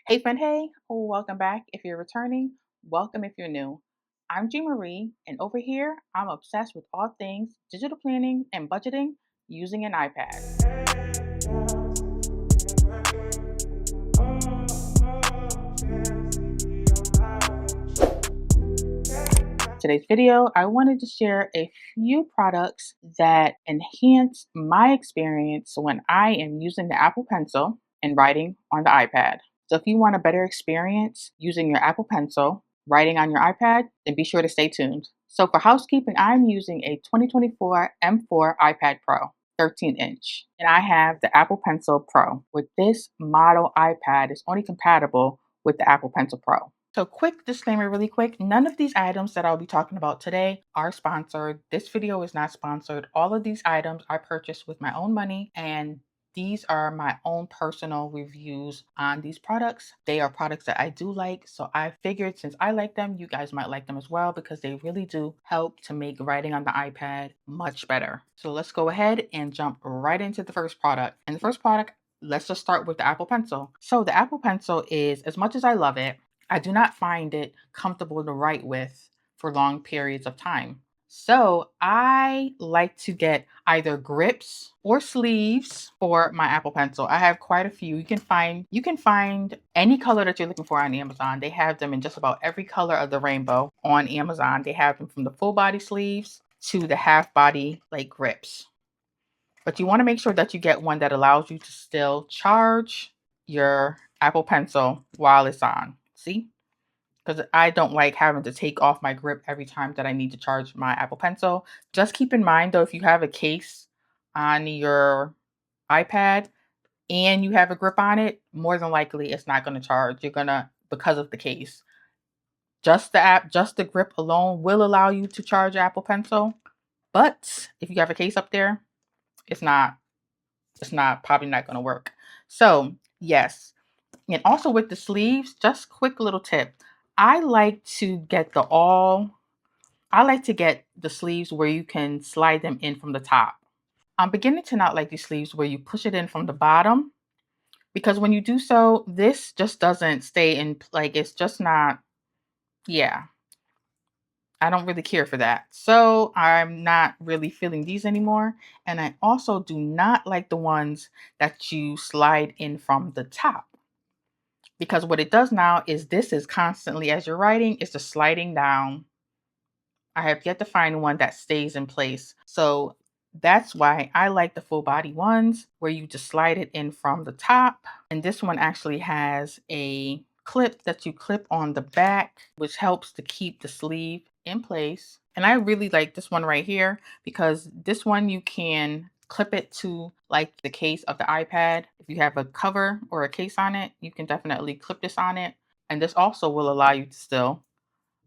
Hey friend, hey, welcome back. If you're returning, welcome if you're new. I'm G Marie, and over here, I'm obsessed with all things digital planning and budgeting using an iPad. Today's video, I wanted to share a few products that enhance my experience when I am using the Apple Pencil and writing on the iPad. So if you want a better experience using your Apple Pencil, writing on your iPad, then be sure to stay tuned. So for housekeeping, I'm using a 2024 M4 iPad Pro. 13-inch, and I have the Apple Pencil Pro. With this model iPad, it's only compatible with the Apple Pencil Pro. So quick disclaimer really quick, none of these items that I'll be talking about today are sponsored. This video is not sponsored. All of these items I purchased with my own money, and these are my own personal reviews on these products. They are products that I do like, so I figured since I like them, you guys might like them as well because they really do help to make writing on the iPad much better. So let's go ahead and jump right into the first product. And the first product, let's just start with the Apple Pencil. So the Apple Pencil is, as much as I love it, I do not find it comfortable to write with for long periods of time. So I like to get either grips or sleeves for my Apple Pencil. I have quite a few. You can find any color that you're looking for on Amazon. They have them in just about every color of the rainbow on Amazon. They have them from the full body sleeves to the half body like grips. But you want to make sure that you get one that allows you to still charge your Apple Pencil while it's on. See? Because I don't like having to take off my grip every time that I need to charge my Apple Pencil. Just keep in mind though, if you have a case on your iPad and you have a grip on it, more than likely it's not going to charge. You're gonna, because of the case. Just the grip alone will allow you to charge your Apple Pencil. But if you have a case up there, it's not probably not going to work. So yes. And also with the sleeves, just quick little tip. I like to get the sleeves where you can slide them in from the top. I'm beginning to not like these sleeves where you push it in from the bottom because when you do so, this just doesn't stay in, like it's just not, yeah. I don't really care for that. So I'm not really feeling these anymore. And I also do not like the ones that you slide in from the top. Because what it does now is this is constantly, as you're writing, it's just sliding down. I have yet to find one that stays in place. So that's why I like the full body ones where you just slide it in from the top. And this one actually has a clip that you clip on the back, which helps to keep the sleeve in place. And I really like this one right here because this one you can clip it to like the case of the iPad. If you have a cover or a case on it, you can definitely clip this on it. And this also will allow you to still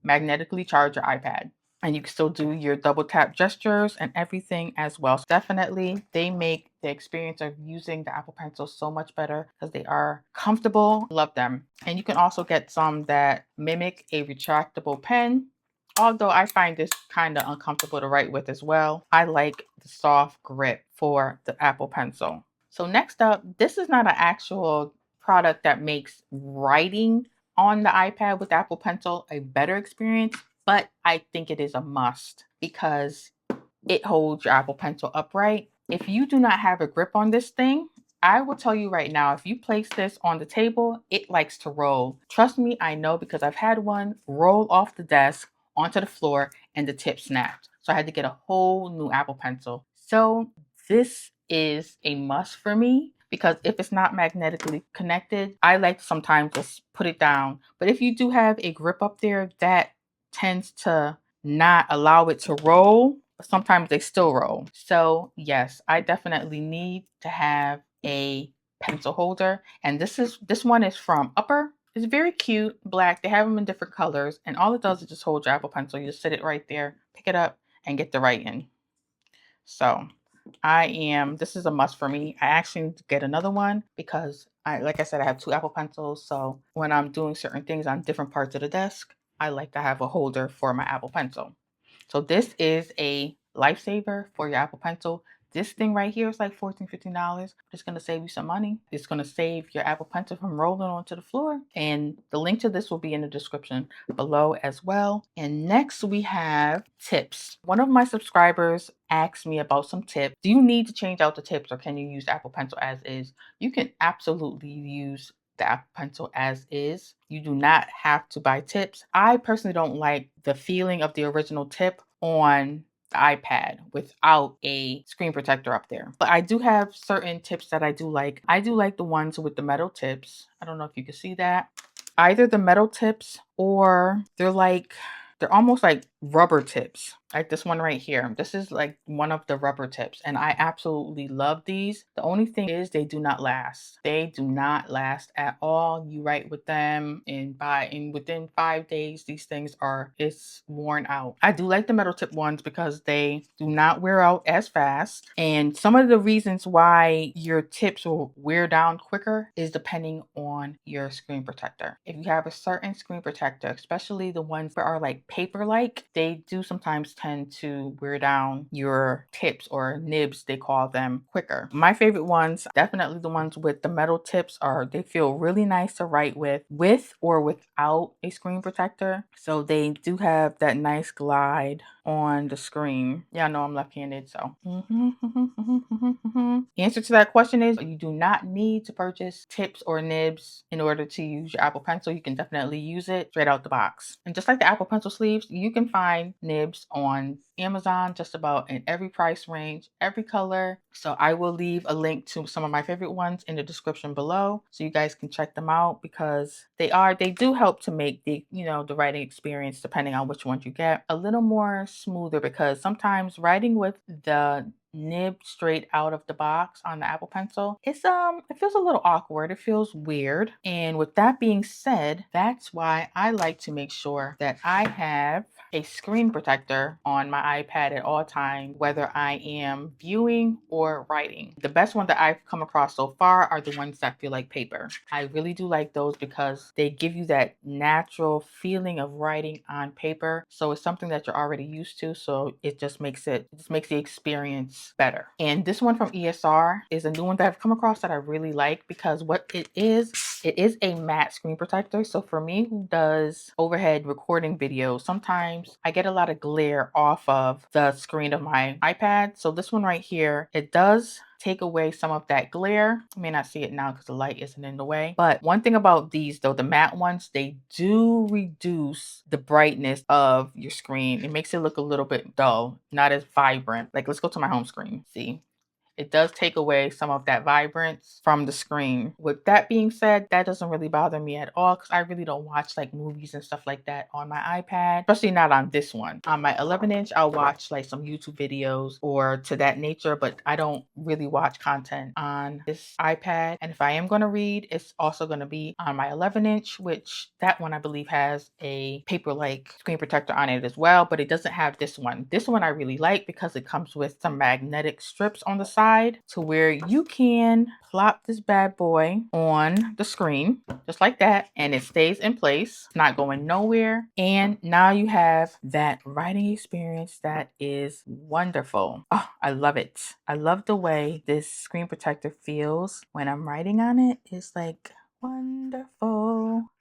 magnetically charge your iPad. And you can still do your double tap gestures and everything as well. So definitely, they make the experience of using the Apple Pencil so much better because they are comfortable. Love them. And you can also get some that mimic a retractable pen. Although I find this kind of uncomfortable to write with as well. I like the soft grip for the Apple Pencil. So next up, this is not an actual product that makes writing on the iPad with Apple Pencil a better experience, but I think it is a must because it holds your Apple Pencil upright. If you do not have a grip on this thing, I will tell you right now, if you place this on the table, it likes to roll. Trust me, I know because I've had one roll off the desk onto the floor and the tip snapped. So I had to get a whole new Apple Pencil. So this is a must for me because if it's not magnetically connected, I like to sometimes just put it down. But if you do have a grip up there, that tends to not allow it to roll. Sometimes they still roll. So yes, I definitely need to have a pencil holder. And this one is from Upper. It's very cute, black. They have them in different colors. And all it does is just hold your Apple Pencil. You just sit it right there, pick it up, and get the writing. So this is a must for me. I actually need to get another one because like I said, I have two Apple Pencils. So when I'm doing certain things on different parts of the desk, I like to have a holder for my Apple Pencil. So this is a lifesaver for your Apple Pencil. This thing right here is like $14, $15. It's going to save you some money. It's going to save your Apple Pencil from rolling onto the floor. And the link to this will be in the description below as well. And next we have tips. One of my subscribers asked me about some tips. Do you need to change out the tips, or can you use Apple Pencil as is? You can absolutely use the Apple Pencil as is. You do not have to buy tips. I personally don't like the feeling of the original tip on the iPad without a screen protector up there. But I do have certain tips that I do like. I do like the ones with the metal tips. I don't know if you can see that. Either the metal tips, or they're almost like rubber tips, like this one right here. This is like one of the rubber tips, and I absolutely love these. The only thing is they do not last. They do not last at all. You write with them, and within 5 days, these things it's worn out. I do like the metal tip ones because they do not wear out as fast. And some of the reasons why your tips will wear down quicker is depending on your screen protector. If you have a certain screen protector, especially the ones that are like paper-like, they do sometimes tend to wear down your tips, or nibs they call them, quicker. My favorite ones, definitely the ones with the metal tips, they feel really nice to write with or without a screen protector. So they do have that nice glide on the screen. Yeah, I know I'm left-handed, so. The answer to that question is you do not need to purchase tips or nibs in order to use your Apple Pencil. You can definitely use it straight out the box. And just like the Apple Pencil sleeves, you can find nibs on Amazon just about in every price range, every color. So I will leave a link to some of my favorite ones in the description below so you guys can check them out, because they do help to make the writing experience, depending on which ones you get, a little more smoother, because sometimes writing with the nib straight out of the box on the Apple Pencil, it feels a little awkward. It feels weird. And with that being said, that's why I like to make sure that I have a screen protector on my iPad at all times, whether I am viewing or writing. The best one that I've come across so far are the ones that feel like paper. I really do like those because they give you that natural feeling of writing on paper. So it's something that you're already used to. So it just makes the experience better. And this one from ESR is a new one that I've come across that I really like, because what it is a matte screen protector. So for me, who does overhead recording videos, sometimes I get a lot of glare off of the screen of my iPad. So this one right here, it does take away some of that glare. You may not see it now because the light isn't in the way. But one thing about these though, the matte ones, they do reduce the brightness of your screen. It makes it look a little bit dull, not as vibrant. Like, let's go to my home screen. See? It does take away some of that vibrance from the screen. With that being said, that doesn't really bother me at all, because I really don't watch like movies and stuff like that on my iPad, especially not on this one. On my 11-inch, I'll watch like some YouTube videos or to that nature, but I don't really watch content on this iPad. And if I am going to read, it's also going to be on my 11-inch, which that one I believe has a paper-like screen protector on it as well, but it doesn't have this one. This one I really like because it comes with some magnetic strips on the side to where you can plop this bad boy on the screen just like that, and it stays in place. It's not going nowhere. And now you have that writing experience that is wonderful. Oh, I love it. I love the way this screen protector feels when I'm writing on it. It's like wonderful.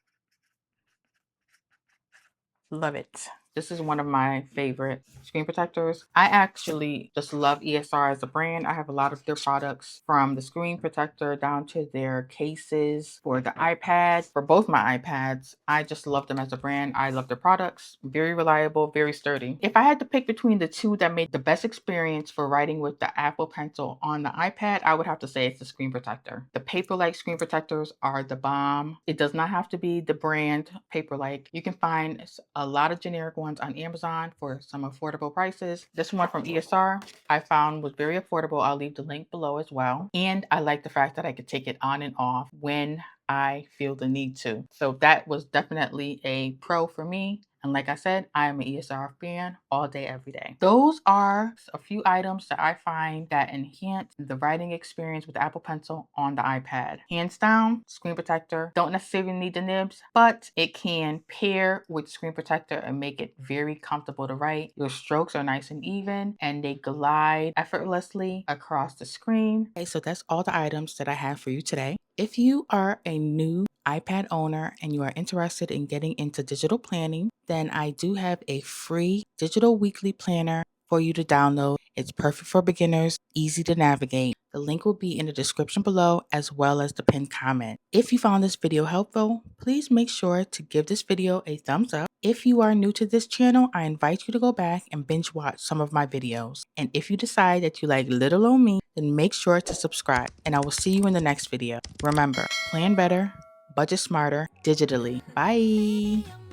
Love it. This is one of my favorite screen protectors. I actually just love ESR as a brand. I have a lot of their products, from the screen protector down to their cases for the iPad, for both my iPads. I just love them as a brand. I love their products. Very reliable, very sturdy. If I had to pick between the two that made the best experience for writing with the Apple Pencil on the iPad, I would have to say it's the screen protector. The paper-like screen protectors are the bomb. It does not have to be the brand paper-like. You can find a lot of generic ones on Amazon for some affordable prices. This one from ESR I found was very affordable. I'll leave the link below as well. And I like the fact that I could take it on and off when I feel the need to. So that was definitely a pro for me. And like I said, I am an ESR fan all day, every day. Those are a few items that I find that enhance the writing experience with the Apple Pencil on the iPad. Hands down, screen protector. Don't necessarily need the nibs, but it can pair with screen protector and make it very comfortable to write. Your strokes are nice and even, and they glide effortlessly across the screen. Okay, so that's all the items that I have for you today. If you are a new iPad owner and you are interested in getting into digital planning, then I do have a free digital weekly planner for you to download. It's perfect for beginners, easy to navigate. The link will be in the description below as well as the pinned comment. If you found this video helpful, please make sure to give this video a thumbs up. If you are new to this channel, I invite you to go back and binge watch some of my videos. And if you decide that you like little old me, then make sure to subscribe. And I will see you in the next video. Remember, plan better, budget smarter, digitally. Bye!